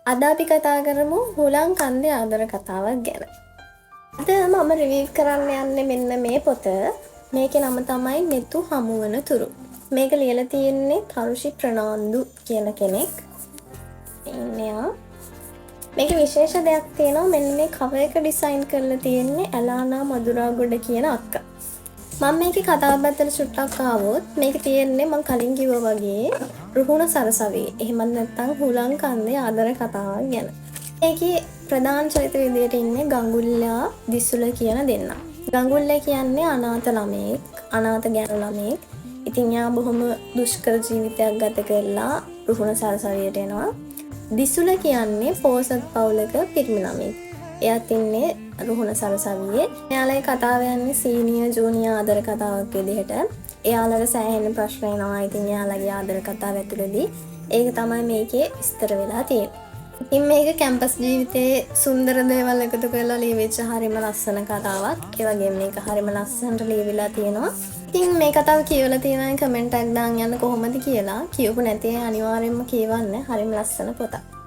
අද අපි කතා කරමු හුලං කන්දේ ආදර කතාවක් ගැන. අද මම රිවිව් කරන්න යන්නේ මෙන්න මේ පොත. මේකේ නම තමයි මෙතු හමුවන තුරු. මේක ලියලා තියෙන්නේ තරුෂි ප්‍රනාන්දු කියන කෙනෙක්. ඉන්නවා. මේකේ විශේෂ දෙයක් තියෙනවා මෙන්න මේ කවර් එක ඩිසයින් කරලා තියෙන්නේ ඇලානා මදුරාගොඩ කියන අක්කා. මම මේකේ කතාව පැත්තට චුට්ටක් ආවොත් මේක තියෙන්නේ මම කලින් කිව්වා වගේ රුහුණ සරසවියේ. එහෙමත් නැත්නම් හුලං කන්දේ ආදර කතාවක් ගැන. මේකේ ප්‍රධාන චරිත විදියට ඉන්නේ ගඟුල්ලා දිසුල කියන දෙන්නා. ගඟුල්ලා කියන්නේ අනාථ ළමයෙක්, අනාථ ගැණු ළමයෙක්. ඉතින් යා බොහොම දුෂ්කර ජීවිතයක් ගත කරලා රුහුණ සරසවියට එනවා. දිසුල කියන්නේ පෝසත් පවුලක පිරිමි ළමයෙක්. එයාත් ඉන්නේ රුහුණ සරසවියේ. එයාලගේ කතාව යන්නේ සීනියර් ජූනියර් ආදර කතාවක් විදිහට. එයාලට සෑහෙන ප්‍රශ්න එනවා. ඉතින් එයාලගේ ආදර කතාව ඇතුළතදී ඒක තමයි මේකේ විස්තර වෙලා තියෙන්නේ. ඉතින් මේක කැම්පස් ජීවිතයේ සුන්දර දේවල් එකතු කරලා ලියවිච්ච හරිම ලස්සන කතාවක්. ඒ වගේම මේක හරිම ලස්සනට ලියවිලා තියෙනවා. ඉතින් මේ කතාව කියවලා තියෙනවා කමෙන්ට් එකක් දාන්න යන්න කොහොමද කියලා. කියවපු නැති අය අනිවාර්යෙන්ම කියවන්න. හරිම ලස්සන පොතක්.